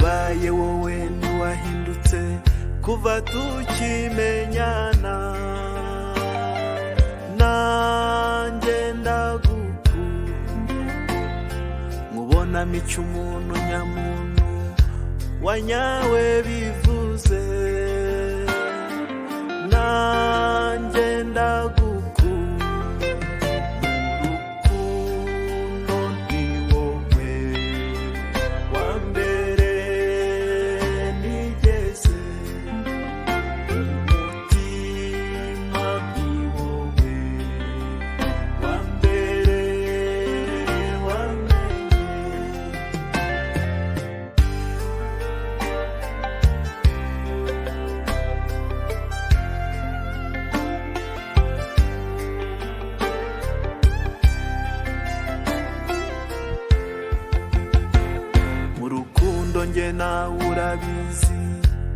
ubaye wowe ntiwahindutse kuva tukimenyana, nanjye ndagukunda, nkubonamo icyo umuntu nyamuntu wanyawe bivuze, nanjye ndagukunda, urukundo ni wowe wa mbere nigeze, umutima ni wowe wa mbere wamenye. Mu rukundo njye nawe urabizi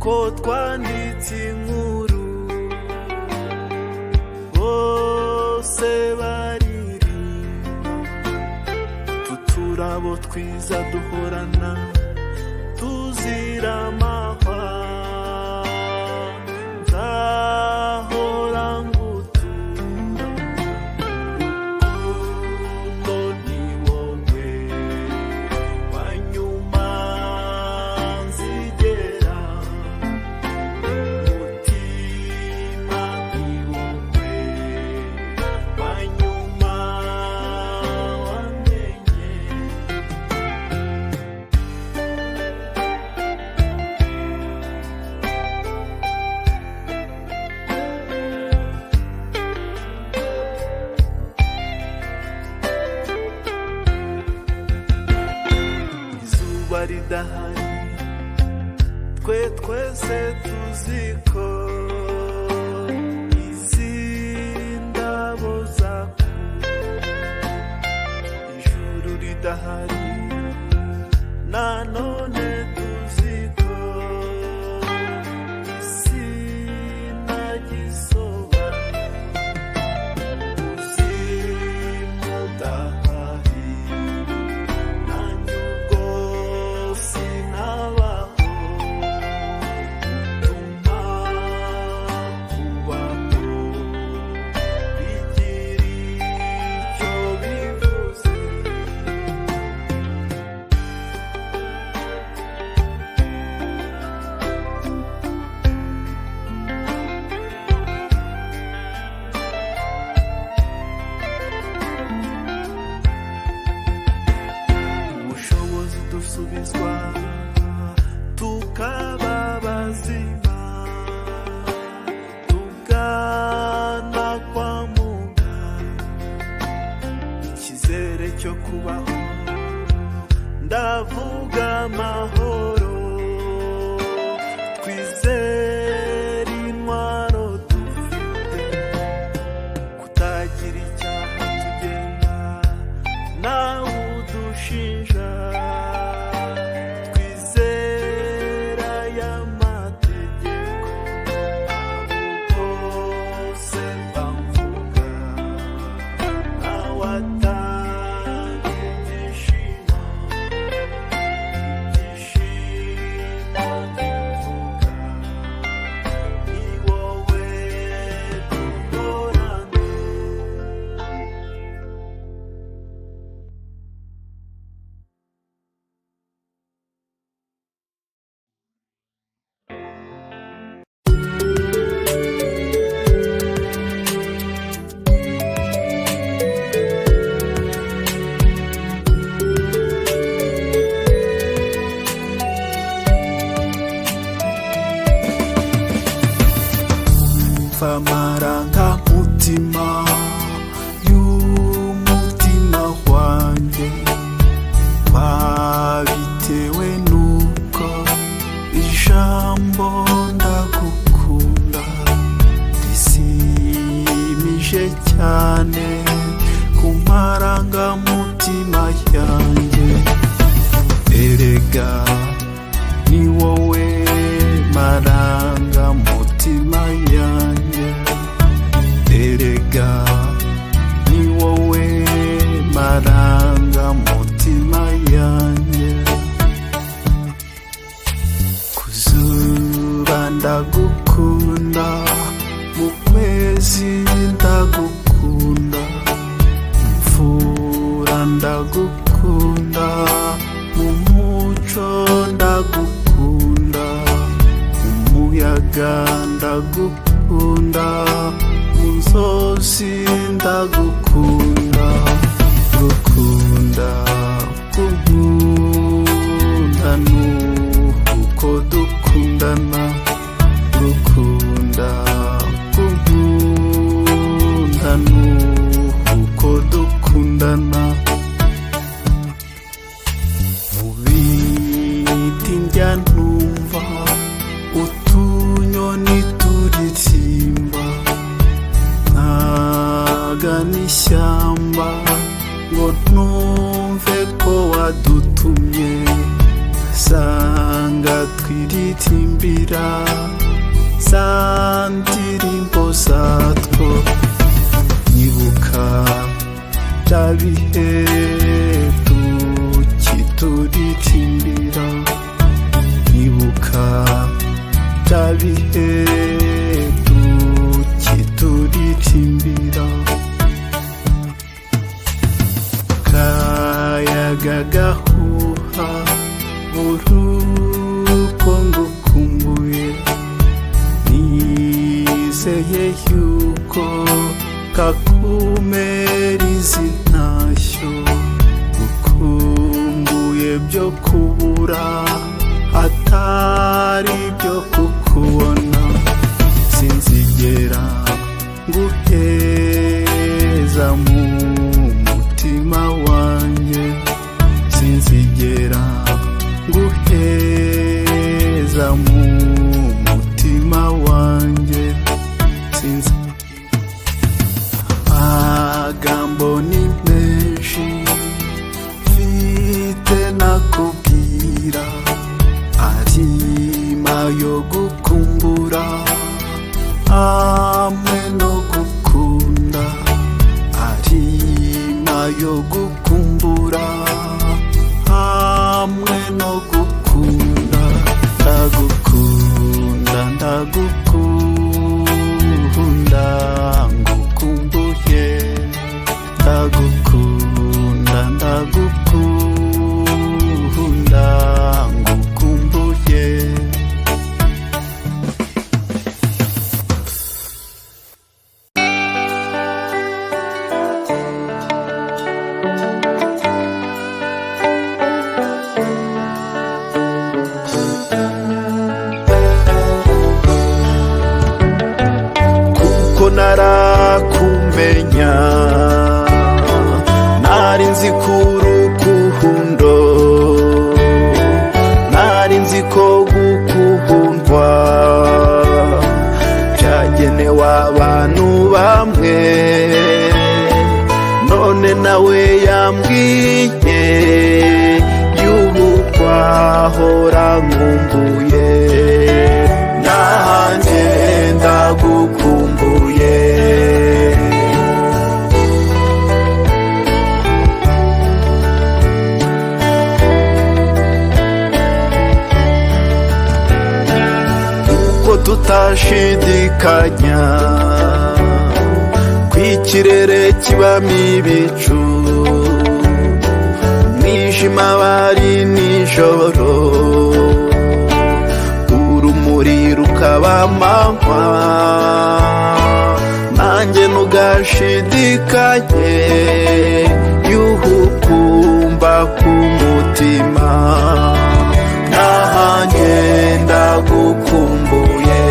ko twanditse inkuru, bose baririmba tuturabo twiza duhorana tuzira amahwa, nzahora ngutura, urukundo ni wowe wanyuma nzigera, umutima ni wowe wanyuma wamenye. Izuba ridahari twe twese tuziko izi ndabo zakura, ijuru ridahari nanone tuziko isi nagisobanura, ubuzima budahari nanjye ubwo sinabaho, utuma kubaho bigira icyo bivuze. Ubushobozi dusubizwa tukaba bazima, tugana kwa muganga, icyizere cyo kubaho ndavuga amahoro, twizere intwaro dufite, kutagira icyaha tugenda nawe udushinja, twizera y'amategeko, abo bose bamvuga ntawatanga ibyishimo, ibyishimo bivuga ni wowe duhorana. Amarangamutima y'umutima wanjye babitewe nuko ijambo ndagukunda risimije cyane ku marangamutima yanjye, erega ni wowe marangamutima yanjye, erega ni wowe marangamutima yanjye. ndagukunda, mu muco ndagukunda, umuyaga ndagukunda, mu nzozi ndagukunda, gukunda kunkunda nuko dukundana, gukunda kunkunda nuko dukundana. Mu biti njya numva utunyoni turirimba, nkagana ishyamba ngo numve ko wadutumye, sanga twiririmbira za ndirimbo zatwo. Nyibuka bya bihe tukituririmbira, nyibuka bya bihe tukituririmbira. Kayaga gahuha uruko ngukumbuye, nizeye yuko kakumera izi ntashyo, gukumbuye byo kubura atari byo kukubona. Sinzigera nguheza mu mutima wanjye, sinzigera nguheza mu mutima wanjye. Amagambo ni menshi mfite nakubwira, arima yo gukumbura hamwe no gukunda, arima yo gukumbura hamwe no gukunda. Ndagukunda, ndagukunda ngukumbuye, ndagukunda, ndagukunda ngukumbuye. Kuko narakumenya, nari nzi ko urukundo, nari nzi ko gukundwa byagenewe abantu bamwe, none nawe yambwiye yuko ahora nkumbuye, nanjye ndagukumbuye. Uko tutashidikanya kw'ikirere kibamo ibicu, umwijima bari nijoro, urumuri rukaba amanywa, nanjye ntugashidikanye yuhukumba k'umutima, nanjye ndagukumbuye.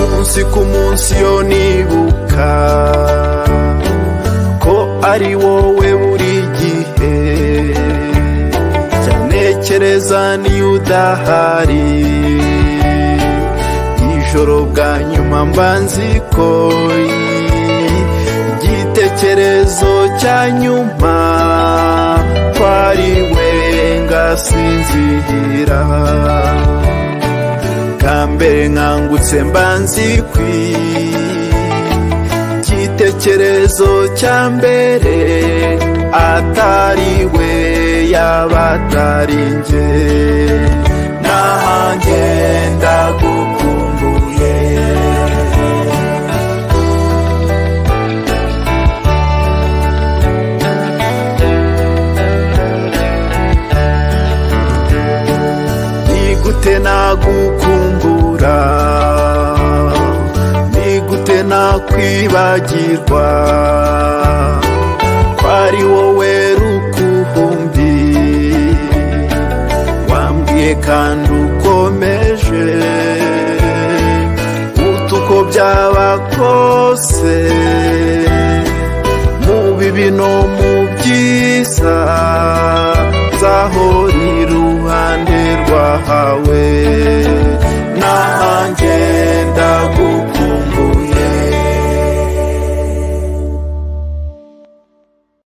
Umunsi ku munsi yo nibuka ko ari wowe buri gihe, cyanekereza niyo udahari, ijoro bwa nyuma mba nzi ko igitekerezo cya nyuma kwari we ngasinzira. Kambere nkangutse mba nzi ko igitekerezo cya mbere atari we yaba atari njye, nanjye ndagukumbura, ni gute nakwibagirwa ko ari wowe rukumbi wambwiye kandi ukomeje uko byaba kose, mu bibi no mu byiza nzahora iruhande rwawe.